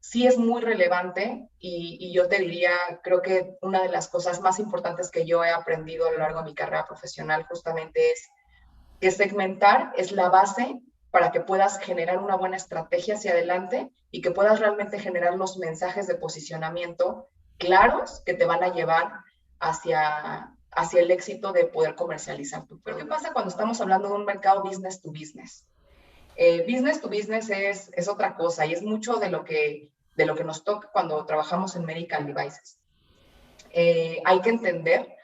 sí es muy relevante y yo te diría, creo que una de las cosas más importantes que yo he aprendido a lo largo de mi carrera profesional justamente es que segmentar es la base para que puedas generar una buena estrategia hacia adelante y que puedas realmente generar los mensajes de posicionamiento claros que te van a llevar hacia el éxito de poder comercializar tu producto. ¿Qué pasa cuando estamos hablando de un mercado business to business? Business to business es otra cosa y es mucho de lo que nos toca cuando trabajamos en medical devices. Hay que entender,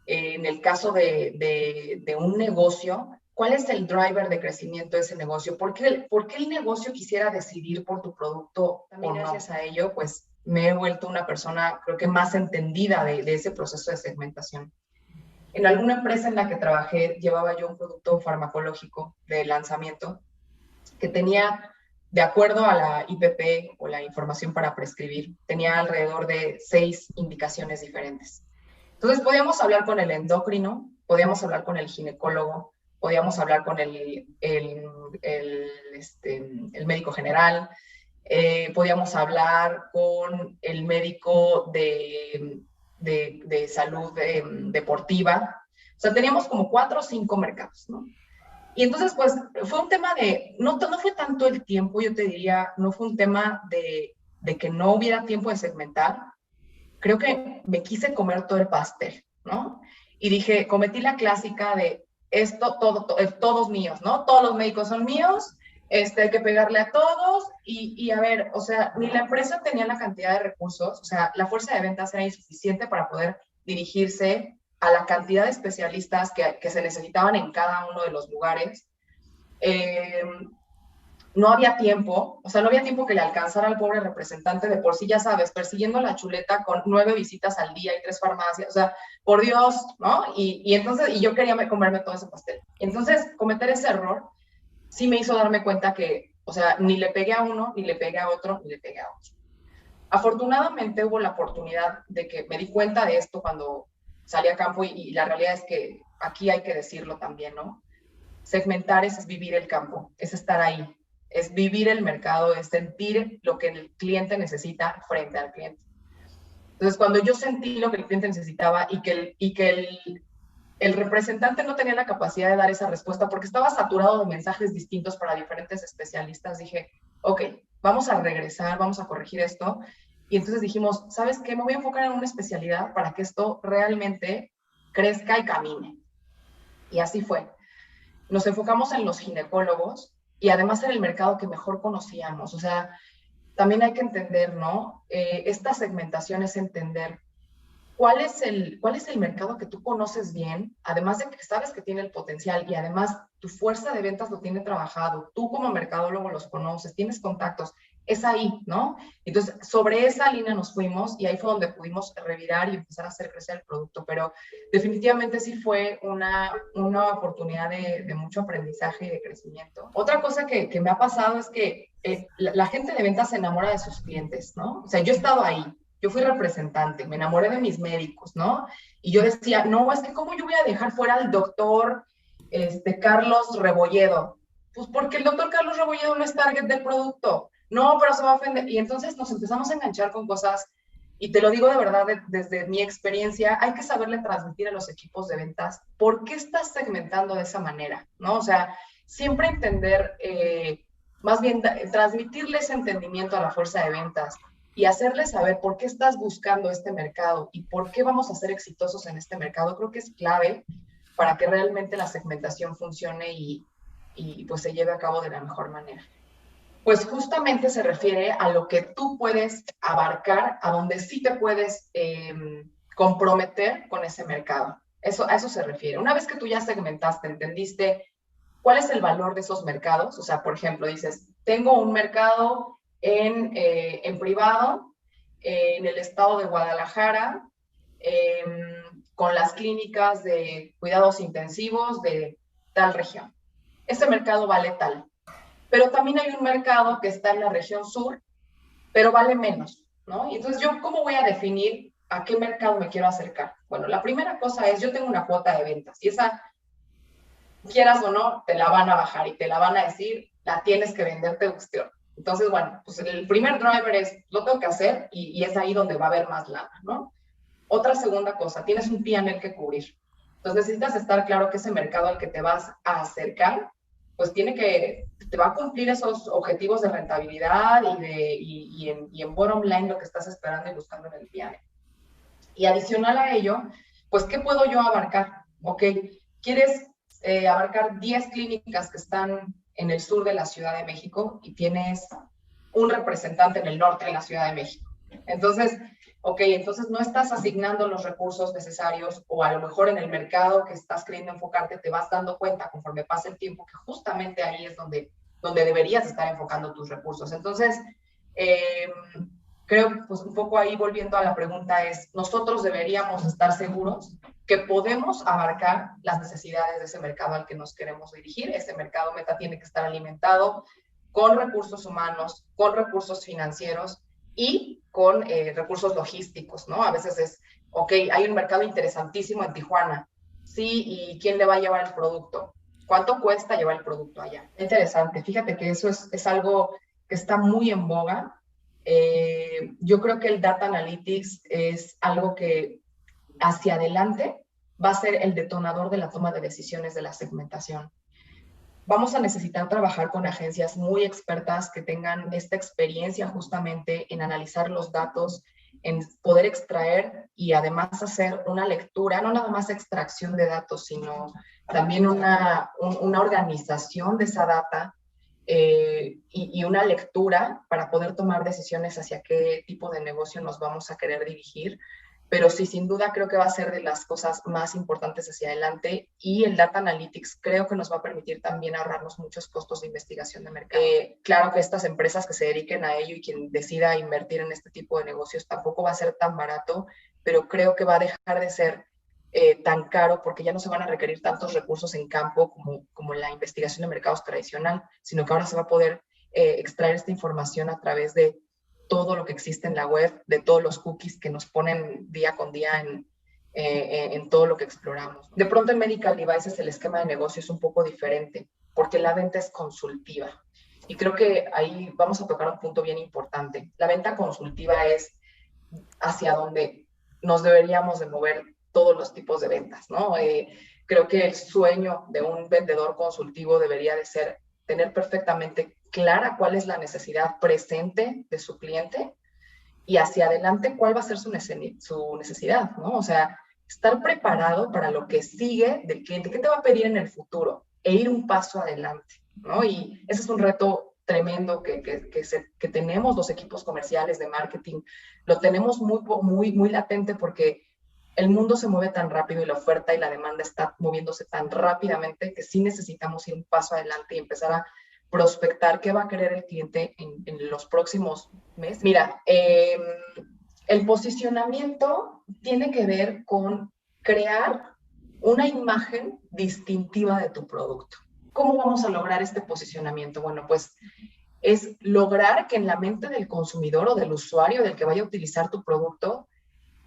en el caso de un negocio, cuál es el driver de crecimiento de ese negocio. ¿Por qué el negocio quisiera decidir por tu producto? También gracias a ello, pues me he vuelto una persona, creo que más entendida de ese proceso de segmentación. En alguna empresa en la que trabajé, llevaba yo un producto farmacológico de lanzamiento que tenía, de acuerdo a la IPP o la información para prescribir, tenía alrededor de 6 indicaciones diferentes. Entonces podíamos hablar con el endocrino, podíamos hablar con el ginecólogo, podíamos hablar con el médico general, podíamos hablar con el médico de salud deportiva. O sea, teníamos como 4 o 5 mercados, ¿no? Y entonces, pues, fue un tema no fue tanto el tiempo, yo te diría, no fue un tema de que no hubiera tiempo de segmentar. Creo que me quise comer todo el pastel, ¿no? Y dije, cometí la clásica de esto, todos míos, ¿no? Todos los médicos son míos, hay que pegarle a todos y a ver, o sea, ni la empresa tenía la cantidad de recursos, o sea, la fuerza de ventas era insuficiente para poder dirigirse a la cantidad de especialistas que se necesitaban en cada uno de los lugares. No había tiempo, o sea, no había tiempo que le alcanzara al pobre representante de por sí, ya sabes, persiguiendo la chuleta con 9 visitas al día y 3 farmacias, o sea, por Dios, ¿no? Y entonces, y yo quería comerme todo ese pastel. Entonces, cometer ese error sí me hizo darme cuenta que, o sea, ni le pegué a uno, ni le pegué a otro, ni le pegué a otro. Afortunadamente hubo la oportunidad de que me di cuenta de esto cuando salí a campo y la realidad es que aquí hay que decirlo también, ¿no? Segmentar es vivir el campo, es estar ahí, es vivir el mercado, es sentir lo que el cliente necesita frente al cliente. Entonces, cuando yo sentí lo que el cliente necesitaba y que el representante no tenía la capacidad de dar esa respuesta porque estaba saturado de mensajes distintos para diferentes especialistas, dije, ok, vamos a regresar, vamos a corregir esto. Y entonces dijimos, ¿sabes qué? Me voy a enfocar en una especialidad para que esto realmente crezca y camine. Y así fue. Nos enfocamos en los ginecólogos y además en el mercado que mejor conocíamos. O sea, también hay que entender, ¿no? Esta segmentación es entender cuál es el mercado que tú conoces bien, además de que sabes que tiene el potencial y además tu fuerza de ventas lo tiene trabajado, tú como mercadólogo los conoces, tienes contactos, es ahí, ¿no? Entonces, sobre esa línea nos fuimos y ahí fue donde pudimos revirar y empezar a hacer crecer el producto, pero definitivamente sí fue una oportunidad de mucho aprendizaje y de crecimiento. Otra cosa que me ha pasado es que la gente de ventas se enamora de sus clientes, ¿no? O sea, yo he estado ahí, yo fui representante, me enamoré de mis médicos, ¿no? Y yo decía, no, es que ¿cómo yo voy a dejar fuera al doctor Carlos Rebolledo? Pues porque el doctor Carlos Rebolledo no es target del producto. No, pero se va a ofender. Y entonces nos empezamos a enganchar con cosas, y te lo digo de verdad, desde mi experiencia, hay que saberle transmitir a los equipos de ventas por qué estás segmentando de esa manera, ¿no? O sea, siempre entender, más bien transmitirles entendimiento a la fuerza de ventas y hacerles saber por qué estás buscando este mercado y por qué vamos a ser exitosos en este mercado, creo que es clave para que realmente la segmentación funcione y pues se lleve a cabo de la mejor manera. Pues justamente se refiere a lo que tú puedes abarcar, a donde sí te puedes comprometer con ese mercado. A eso se refiere. Una vez que tú ya segmentaste, entendiste cuál es el valor de esos mercados, o sea, por ejemplo, dices, tengo un mercado en privado, en el estado de Guadalajara, con las clínicas de cuidados intensivos de tal región. Ese mercado vale tal. Pero también hay un mercado que está en la región sur, pero vale menos, ¿no? Y entonces, ¿yo cómo voy a definir a qué mercado me quiero acercar? Bueno, la primera cosa es, yo tengo una cuota de ventas y esa, quieras o no, te la van a bajar y te la van a decir, la tienes que vender, te guste. Entonces, bueno, pues el primer driver es, lo tengo que hacer y es ahí donde va a haber más lana, ¿no? Otra segunda cosa, tienes un P&L que cubrir. Entonces necesitas estar claro que ese mercado al que te vas a acercar, pues te va a cumplir esos objetivos de rentabilidad y en bottom line lo que estás esperando y buscando en el P&L. Y adicional a ello, pues, ¿qué puedo yo abarcar? Ok, ¿quieres abarcar 10 clínicas que están en el sur de la Ciudad de México y tienes un representante en el norte de la Ciudad de México? Entonces, ok, entonces no estás asignando los recursos necesarios o a lo mejor en el mercado que estás queriendo enfocarte te vas dando cuenta conforme pasa el tiempo que justamente ahí es donde deberías estar enfocando tus recursos. Entonces, creo, pues un poco ahí volviendo a la pregunta es, nosotros deberíamos estar seguros que podemos abarcar las necesidades de ese mercado al que nos queremos dirigir. Ese mercado meta tiene que estar alimentado con recursos humanos, con recursos financieros y con recursos logísticos, ¿no? A veces es, ok, hay un mercado interesantísimo en Tijuana, sí, ¿y quién le va a llevar el producto? ¿Cuánto cuesta llevar el producto allá? Interesante, fíjate que eso es algo que está muy en boga. Yo creo que el Data Analytics es algo que hacia adelante va a ser el detonador de la toma de decisiones de la segmentación. Vamos a necesitar trabajar con agencias muy expertas que tengan esta experiencia justamente en analizar los datos, en poder extraer y además hacer una lectura, no nada más extracción de datos, sino también una organización de esa data y una lectura para poder tomar decisiones hacia qué tipo de negocio nos vamos a querer dirigir. Pero sí, sin duda creo que va a ser de las cosas más importantes hacia adelante y el Data Analytics creo que nos va a permitir también ahorrarnos muchos costos de investigación de mercado. Claro que estas empresas que se dediquen a ello y quien decida invertir en este tipo de negocios tampoco va a ser tan barato, pero creo que va a dejar de ser tan caro porque ya no se van a requerir tantos recursos en campo como la investigación de mercados tradicional, sino que ahora se va a poder extraer esta información a través de todo lo que existe en la web, de todos los cookies que nos ponen día con día en todo lo que exploramos. De pronto en Medical Devices el esquema de negocio es un poco diferente porque la venta es consultiva. Y creo que ahí vamos a tocar un punto bien importante. La venta consultiva es hacia donde nos deberíamos de mover todos los tipos de ventas, ¿no? Creo que el sueño de un vendedor consultivo debería de ser tener perfectamente clara cuál es la necesidad presente de su cliente y hacia adelante cuál va a ser su necesidad, ¿no? O sea, estar preparado para lo que sigue del cliente, qué te va a pedir en el futuro e ir un paso adelante, ¿no? Y ese es un reto tremendo que tenemos los equipos comerciales de marketing, lo tenemos muy latente porque el mundo se mueve tan rápido y la oferta y la demanda está moviéndose tan rápidamente que sí necesitamos ir un paso adelante y empezar a prospectar qué va a querer el cliente en los próximos meses. Mira, el posicionamiento tiene que ver con crear una imagen distintiva de tu producto. ¿Cómo vamos a lograr este posicionamiento? Bueno, pues es lograr que en la mente del consumidor o del usuario del que vaya a utilizar tu producto,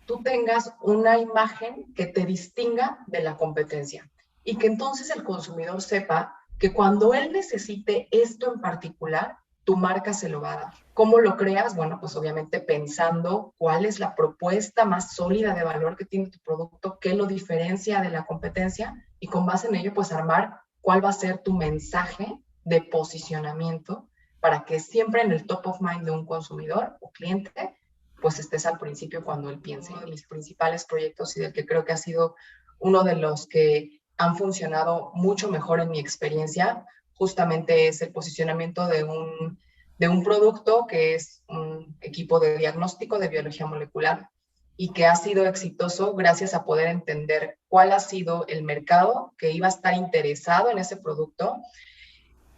tú tengas una imagen que te distinga de la competencia y que entonces el consumidor sepa que cuando él necesite esto en particular, tu marca se lo va a dar. ¿Cómo lo creas? Bueno, pues obviamente pensando cuál es la propuesta más sólida de valor que tiene tu producto, qué lo diferencia de la competencia y con base en ello, pues armar cuál va a ser tu mensaje de posicionamiento para que siempre en el top of mind de un consumidor o cliente pues estés al principio cuando él piense. Uno de mis principales proyectos y del que creo que ha sido uno de los que han funcionado mucho mejor en mi experiencia, justamente es el posicionamiento de un producto que es un equipo de diagnóstico de biología molecular y que ha sido exitoso gracias a poder entender cuál ha sido el mercado que iba a estar interesado en ese producto.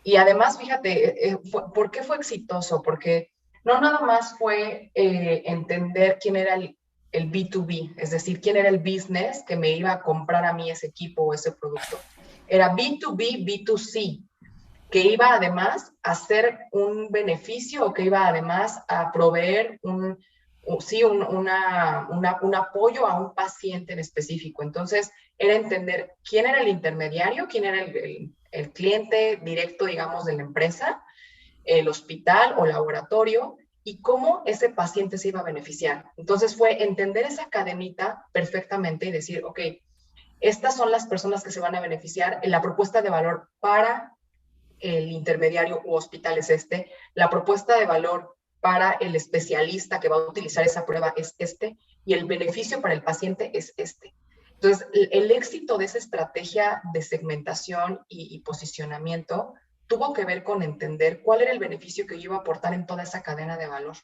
Y además, fíjate, ¿por qué fue exitoso? Porque no nada más fue entender quién era el B2B, es decir, quién era el business que me iba a comprar a mí ese equipo o ese producto. Era B2B, B2C, que iba además a hacer un beneficio o que iba además a proveer un apoyo a un paciente en específico. Entonces, era entender quién era el intermediario, quién era el cliente directo, digamos, de la empresa, el hospital o laboratorio y cómo ese paciente se iba a beneficiar. Entonces fue entender esa cadenita perfectamente y decir, ok, estas son las personas que se van a beneficiar, la propuesta de valor para el intermediario u hospital es este, la propuesta de valor para el especialista que va a utilizar esa prueba es este, y el beneficio para el paciente es este. Entonces, el éxito de esa estrategia de segmentación y posicionamiento tuvo que ver con entender cuál era el beneficio que yo iba a aportar en toda esa cadena de valor.